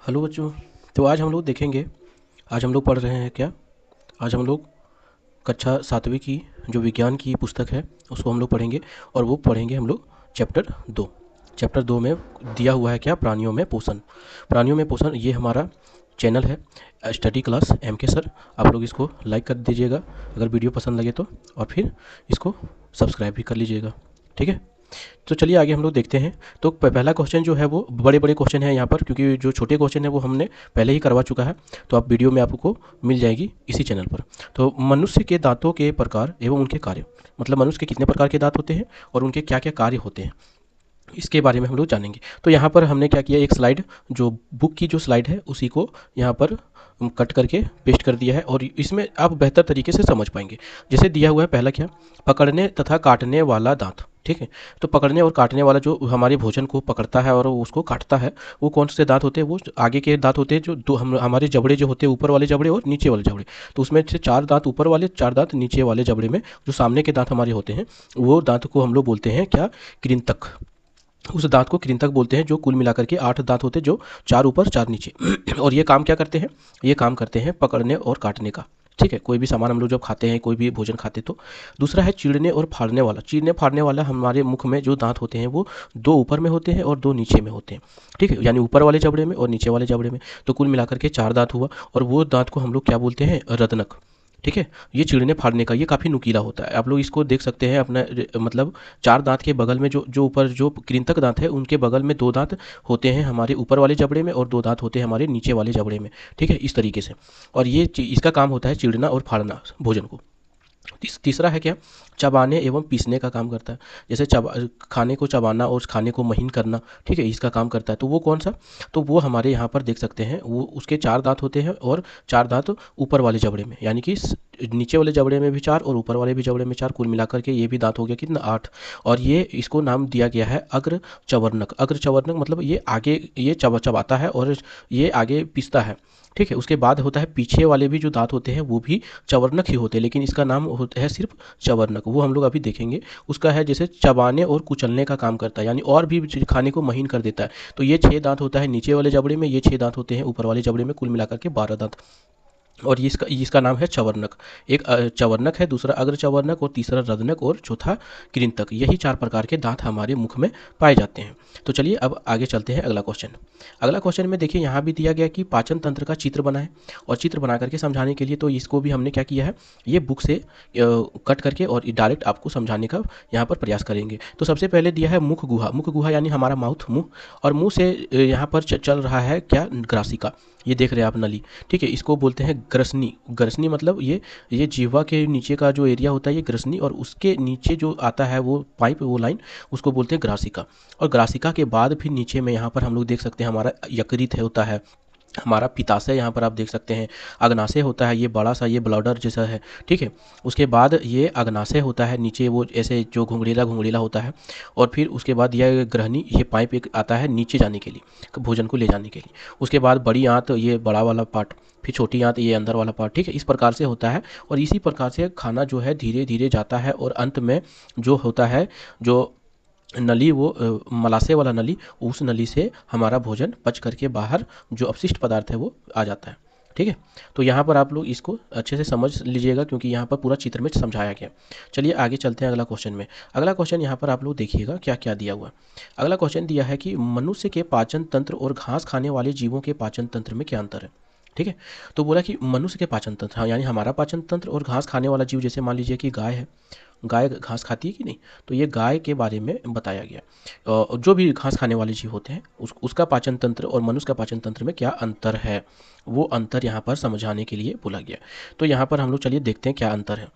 Hello बच्चों। तो आज हम लोग देखेंगे, आज हम लोग पढ़ रहे हैं क्या। आज हम लोग कक्षा 7वीं की जो विज्ञान की पुस्तक है उसको हम लोग पढ़ेंगे। और वो पढ़ेंगे हम लोग चैप्टर 2। चैप्टर 2 में दिया हुआ है क्या, प्राणियों में पोषण। प्राणियों में पोषण, ये हमारा चैनल है स्टडी क्लास एम के सर। आप लोग इसको लाइक कर दीजिएगा अगर वीडियो पसंद लगे तो, और फिर इसको सब्सक्राइब भी कर लीजिएगा, ठीक है। तो चलिए आगे हम लोग देखते हैं। तो पहला क्वेश्चन जो है वो बड़े बड़े क्वेश्चन है यहाँ पर, क्योंकि जो छोटे क्वेश्चन है वो हमने पहले ही करवा चुका है। तो आप वीडियो में आपको मिल जाएगी इसी चैनल पर। तो मनुष्य के दांतों के प्रकार एवं उनके कार्य, मतलब मनुष्य के कितने प्रकार के दांत होते हैं और उनके क्या क्या कार्य होते हैं, इसके बारे में हम लोग जानेंगे। तो यहाँ पर हमने क्या किया, एक स्लाइड जो बुक की जो स्लाइड है उसी को यहाँ पर कट करके पेस्ट कर दिया है, और इसमें आप बेहतर तरीके से समझ पाएंगे। जैसे दिया हुआ है पहला क्या, पकड़ने तथा काटने वाला दांत, ठीक है। तो पकड़ने और काटने वाला जो हमारे भोजन को पकड़ता है और उसको काटता है, वो कौन से दांत होते हैं, वो आगे के दांत होते हैं जो दो हमारे जबड़े जो होते हैं, ऊपर वाले जबड़े और नीचे वाले जबड़े। तो उसमें से 4 दांत ऊपर वाले, 4 दांत नीचे वाले जबड़े में, जो सामने के दांत हमारे होते हैं वो दांत को हम लोग बोलते हैं क्या, कृंतक। उस दांत को कृंतक बोलते हैं, जो कुल मिलाकर के 8 दांत होते हैं, जो 4 ऊपर 4 नीचे। और ये काम क्या करते हैं, ये काम करते हैं पकड़ने और काटने का, ठीक है। कोई भी सामान हम लोग जब खाते हैं, कोई भी भोजन खाते तो। दूसरा है चीरने और फाड़ने वाला। चीरने फाड़ने वाला, हमारे मुख में जो दांत होते हैं वो 2 ऊपर में होते हैं और 2 नीचे में होते हैं, ठीक है। यानी ऊपर वाले जबड़े में और नीचे वाले जबड़े में। तो कुल मिलाकर के 4 दांत हुआ, और वो दांत को हम लोग क्या बोलते हैं, रदनक, ठीक है। ये चिड़ने फाड़ने का, ये काफ़ी नुकीला होता है। आप लोग इसको देख सकते हैं अपना, मतलब 4 दांत के बगल में जो जो ऊपर जो कृंतक दांत है उनके बगल में 2 दांत होते हैं हमारे ऊपर वाले जबड़े में, और 2 दांत होते हैं हमारे नीचे वाले जबड़े में, ठीक है, इस तरीके से। और ये इसका काम होता है चिड़ना और फाड़ना भोजन को। तीसरा है क्या, चबाने एवं पीसने का काम करता है। जैसे खाने को चबाना और उस खाने को महीन करना, ठीक है, इसका काम करता है। तो वो कौन सा, तो वो हमारे यहाँ पर देख सकते हैं, वो उसके 4 दांत होते हैं, और 4 दांत ऊपर वाले जबड़े में, यानी कि नीचे वाले जबड़े में भी 4 और ऊपर वाले भी जबड़े में 4, कुल मिलाकर के ये भी दांत हो गया कितना, 8। और ये इसको नाम दिया गया है अग्र चवर्णक। अग्र चवर्णक मतलब ये आगे, ये चबाता है और ये आगे पीसता है, ठीक है। उसके बाद होता है पीछे वाले भी जो दांत होते हैं वो भी चवर्णक ही होते हैं, लेकिन इसका नाम होता है सिर्फ चवर्णक, वो हम लोग अभी देखेंगे। उसका है जैसे चबाने और कुचलने का काम करता है, यानी और भी खाने को महीन कर देता है। तो ये 6 दांत होता है नीचे वाले जबड़े में, ये 6 दांत होते हैं ऊपर वाले जबड़े में, कुल मिलाकर के 12 दांत। और ये इसका इसका नाम है चवर्णक। एक चवर्णक है, दूसरा अग्र चवर्णक, और तीसरा रदनक, और चौथा कृंतक। यही 4 प्रकार के दांत हमारे मुख में पाए जाते हैं। तो चलिए अब आगे चलते हैं अगला क्वेश्चन। अगला क्वेश्चन में देखिए, यहाँ भी दिया गया कि पाचन तंत्र का चित्र बनाएं, और चित्र बना करके समझाने के लिए तो इसको भी हमने क्या किया है, ये बुक से कट करके और डायरेक्ट आपको समझाने का यहाँ पर प्रयास करेंगे। तो सबसे पहले दिया है मुख गुहा। मुख गुहा यानी हमारा माउथ, मुंह, और मुंह से यहाँ पर चल रहा है क्या, ग्रासिका। ये देख रहे हैं आप नली, ठीक है। इसको बोलते हैं ग्रसनी। ग्रसनी मतलब ये जीवा के नीचे का जो एरिया होता है ये ग्रसनी, और उसके नीचे जो आता है वो पाइप, वो लाइन, उसको बोलते हैं ग्रासिका। और ग्रासिका के बाद फिर नीचे में यहाँ पर हम लोग देख सकते हैं हमारा यकृत है, होता है हमारा पित्ताशय, यहाँ पर आप देख सकते हैं अग्नाशय होता है, ये बड़ा सा, ये ब्लडर जैसा है, ठीक है। उसके बाद ये अग्नाशय होता है नीचे, वो ऐसे जो घुंघरीला घुंघरीला होता है। और फिर उसके बाद यह ग्रहणी, ये पाइप एक आता है नीचे जाने के लिए, भोजन को ले जाने के लिए। उसके बाद बड़ी आंत, ये बड़ा वाला पार्ट, फिर छोटी आंत, ये अंदर वाला पार्ट, ठीक है। इस प्रकार से होता है, और इसी प्रकार से खाना जो है धीरे धीरे जाता है, और अंत में जो होता है, जो नली, वो मलाशय वाला नली, उस नली से हमारा भोजन पच करके बाहर जो अपशिष्ट पदार्थ है वो आ जाता है, ठीक है। तो यहाँ पर आप लोग इसको अच्छे से समझ लीजिएगा, क्योंकि यहाँ पर पूरा चित्र में समझाया गया। चलिए आगे चलते हैं अगला क्वेश्चन में। अगला क्वेश्चन यहाँ पर आप लोग देखिएगा क्या क्या दिया हुआ। अगला क्वेश्चन दिया है कि मनुष्य के पाचन तंत्र और घास खाने वाले जीवों के पाचन तंत्र में क्या अंतर है, ठीक है। तो बोला कि मनुष्य के पाचन तंत्र, हाँ, यानी हमारा पाचन तंत्र, और घास खाने वाला जीव, जैसे मान लीजिए कि गाय है, गाय घास खाती है कि नहीं, तो ये गाय के बारे में बताया गया। जो भी घास खाने वाले जीव होते हैं उसका पाचन तंत्र और मनुष्य का पाचन तंत्र में क्या अंतर है, वो अंतर यहाँ पर समझाने के लिए बोला गया। तो यहाँ पर हम लोग चलिए देखते हैं क्या अंतर है।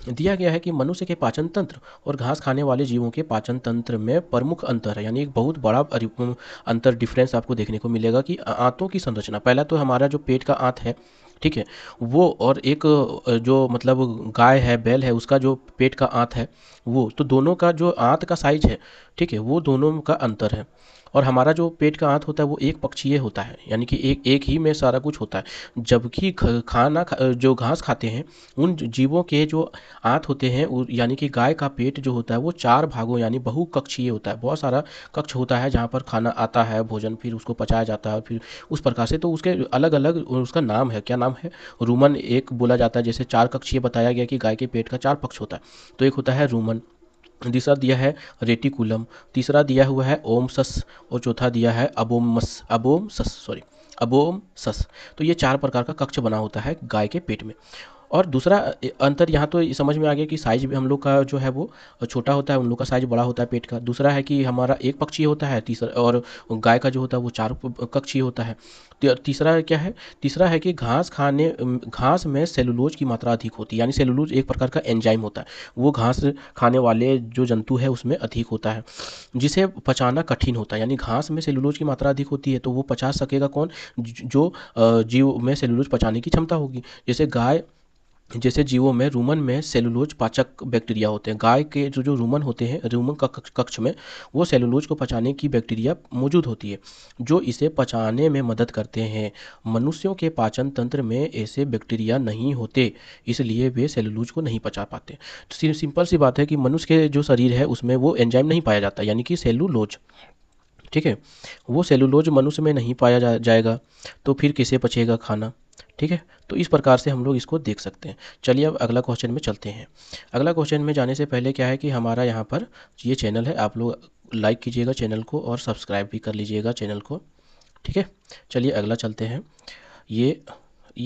दिया गया है कि मनुष्य के पाचन तंत्र और घास खाने वाले जीवों के पाचन तंत्र में प्रमुख अंतर है, यानी एक बहुत बड़ा अंतर, डिफरेंस आपको देखने को मिलेगा कि आंतों की संरचना। पहला तो हमारा जो पेट का आंत है, ठीक है, वो, और एक जो मतलब गाय है, बैल है, उसका जो पेट का आंत है वो, तो दोनों का जो आंत का साइज है, ठीक है, वो दोनों का अंतर है। और हमारा जो पेट का आंत होता है वो एक पक्षीय होता है, यानी कि एक एक ही में सारा कुछ होता है। जबकि जो घास खाते हैं उन जीवों के जो आंत होते हैं यानी कि गाय का पेट जो होता है वो 4 भागों यानी बहुकक्षीय होता है। बहुत सारा कक्ष होता है जहाँ पर खाना आता है, भोजन, फिर उसको पचाया जाता है और फिर उस प्रकार से तो उसके अलग अलग उसका नाम है। क्या नाम है? रूमन एक बोला जाता है, जैसे 4 कक्षीय बताया गया कि गाय के पेट का 4 पक्ष होता है, तो एक होता है रूमन, दूसरा दिया है रेटिकुलम, तीसरा दिया हुआ है ओमसस और चौथा दिया है अबोमसस। तो ये 4 प्रकार का कक्ष बना होता है गाय के पेट में। और दूसरा अंतर यहाँ तो समझ में आ गया कि साइज भी हम लोग का जो है वो छोटा होता है, उन लोग का साइज बड़ा होता है पेट का। दूसरा है कि हमारा एक पक्षीय होता है, तीसरा और गाय का जो होता है वो 4 कक्षीय होता है। तीसरा क्या है? तीसरा है कि घास में सेलुलोज की मात्रा अधिक होती है, यानी सेलुलोज एक प्रकार का एंजाइम होता है, वो घास खाने वाले जो जंतु है उसमें अधिक होता है, जिसे पचाना कठिन होता है। यानी घास में सेलुलोज की मात्रा अधिक होती है तो वो पचा सकेगा कौन? जो जीव में सेलुलोज पचाने की क्षमता होगी। जैसे जीवों में रूमन में सेलुलोज पाचक बैक्टीरिया होते हैं, गाय के जो रूमन होते हैं, रूमन का कक्ष में वो सेलुलोज को पचाने की बैक्टीरिया मौजूद होती है जो इसे पचाने में मदद करते हैं। मनुष्यों के पाचन तंत्र में ऐसे बैक्टीरिया नहीं होते, इसलिए वे सेलुलोज को नहीं पचा पाते। तो सिंपल सी बात है कि मनुष्य के जो शरीर है उसमें वो एंजाइम नहीं पाया जाता, यानी कि सेलुलोज। ठीक है, वो सेलुलोज मनुष्य में नहीं पाया जाएगा तो फिर किसे पचेगा खाना? ठीक है, तो इस प्रकार से हम लोग इसको देख सकते हैं। चलिए अब अगला क्वेश्चन में चलते हैं। अगला क्वेश्चन में जाने से पहले क्या है कि हमारा यहाँ पर ये चैनल है, आप लोग लाइक कीजिएगा चैनल को और सब्सक्राइब भी कर लीजिएगा चैनल को। ठीक है, चलिए अगला चलते हैं। ये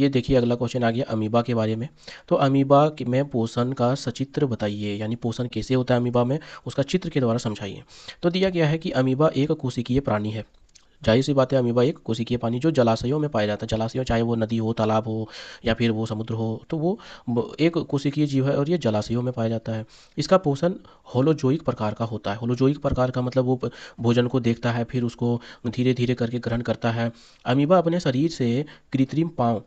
देखिए अगला क्वेश्चन आ गया अमीबा के बारे में। तो अमीबा में पोषण का सचित्र बताइए, यानी पोषण कैसे होता है अमीबा में, उसका चित्र के द्वारा समझाइए। तो दिया गया है कि अमीबा एक कोशिकीय प्राणी है। जाहिर सी बात है, अमीबा एक कोशिकीय प्राणी जो जलाशयों में पाया जाता है। जलाशयों चाहे वो नदी हो, तालाब हो या फिर वो समुद्र हो, तो वो एक कोशिकीय जीव है और ये जलाशयों में पाया जाता है। इसका पोषण होलोजोइक प्रकार का होता है। होलोजोइक प्रकार का मतलब वो भोजन को देखता है फिर उसको धीरे धीरे करके ग्रहण करता है। अमीबा अपने शरीर से कृत्रिम पाँव,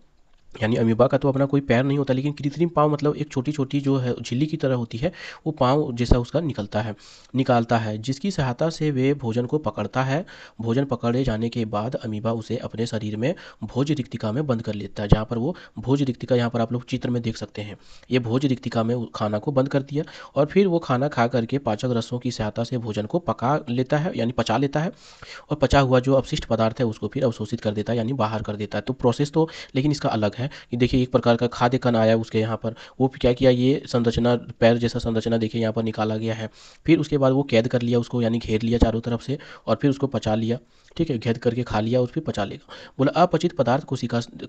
यानी अमीबा का तो अपना कोई पैर नहीं होता, लेकिन कृत्रिम पाँव मतलब एक छोटी छोटी जो है झिल्ली की तरह होती है, वो पाँव जैसा उसका निकालता है जिसकी सहायता से वे भोजन को पकड़ता है। भोजन पकड़े जाने के बाद अमीबा उसे अपने शरीर में भोज रिक्तिका में बंद कर लेता है, जहाँ पर वो भोज रिक्तिका, यहाँ पर आप लोग चित्र में देख सकते हैं, ये भोज रिक्तिका में खाना को बंद कर दिया और फिर वो खाना खा करके पाचक रसों की सहायता से भोजन को पका लेता है, यानी पचा लेता है, और पचा हुआ जो अपशिष्ट पदार्थ है उसको फिर अवशोषित कर देता है, यानी बाहर कर देता है। तो प्रोसेस तो लेकिन इसका अलग है कि देखिए एक प्रकार का खाद्य कण आया उसके यहाँ पर, वो क्या किया, ये संरचना पैर जैसा संरचना देखिए यहाँ पर निकाला गया है। फिर उसके बाद वो कैद कर लिया उसको, यानी घेर लिया चारों तरफ से और फिर उसको पचा लिया। ठीक है, घेर करके खा लिया और फिर पचा लेगा। बोला अपचित पदार्थ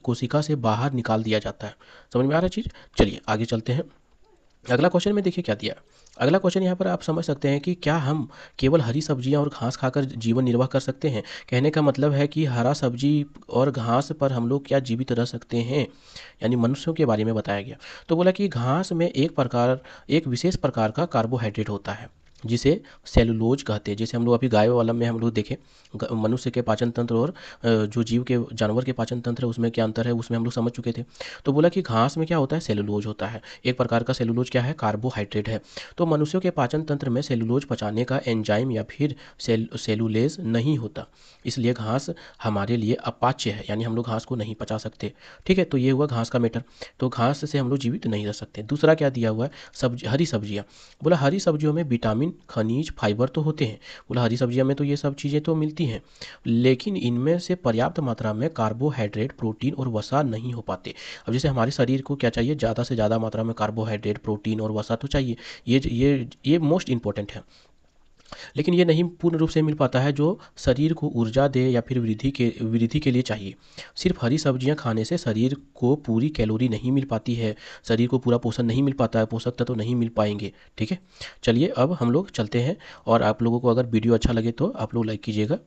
कोशिका से बाहर निकाल दिया जाता है। समझ में आ रहा है चीज़? चलिए आगे चलते हैं। अगला क्वेश्चन में देखिए क्या दिया। अगला क्वेश्चन यहाँ पर आप समझ सकते हैं कि क्या हम केवल हरी सब्जियाँ और घास खाकर जीवन निर्वाह कर सकते हैं? कहने का मतलब है कि हरा सब्जी और घास पर हम लोग क्या जीवित रह सकते हैं, यानी मनुष्यों के बारे में बताया गया। तो बोला कि घास में एक विशेष प्रकार का कार्बोहाइड्रेट होता है जिसे सेलुलोज कहते हैं। जैसे हम लोग अभी गाय वाला में हम लोग देखें मनुष्य के पाचन तंत्र और जो जानवर के पाचन तंत्र है उसमें क्या अंतर है, उसमें हम लोग समझ चुके थे। तो बोला कि घास में क्या होता है, सेलुलोज होता है, एक प्रकार का सेलुलोज क्या है, कार्बोहाइड्रेट है। तो मनुष्यों के पाचन तंत्र में सेलुलोज पचाने का एंजाइम या फिर सेलुलेज नहीं होता, इसलिए घास हमारे लिए अपाच्य है, यानी हम लोग घास को नहीं पचा सकते। ठीक है, तो ये हुआ घास का मैटर। तो घास से हम लोग जीवित नहीं रह सकते। दूसरा क्या दिया हुआ है, हरी सब्जियाँ। बोला हरी सब्जियों में विटामिन, खनिज, फाइबर तो होते हैं। बोला हरी सब्जियों में तो ये सब चीज़ें तो मिलती हैं, लेकिन इनमें से पर्याप्त मात्रा में कार्बोहाइड्रेट, प्रोटीन और वसा नहीं हो पाते। अब जैसे हमारे शरीर को क्या चाहिए, ज़्यादा से ज़्यादा मात्रा में कार्बोहाइड्रेट, प्रोटीन और वसा तो चाहिए, ये मोस्ट इंपॉर्टेंट है, लेकिन ये नहीं पूर्ण रूप से मिल पाता है जो शरीर को ऊर्जा दे या फिर वृद्धि के लिए चाहिए। सिर्फ हरी सब्जियां खाने से शरीर को पूरी कैलोरी नहीं मिल पाती है, शरीर को पूरा पोषण नहीं मिल पाता है, पोषक तत्व तो नहीं मिल पाएंगे। ठीक है, चलिए अब हम लोग चलते हैं और आप लोगों को अगर वीडियो अच्छा लगे तो आप लोग लाइक कीजिएगा।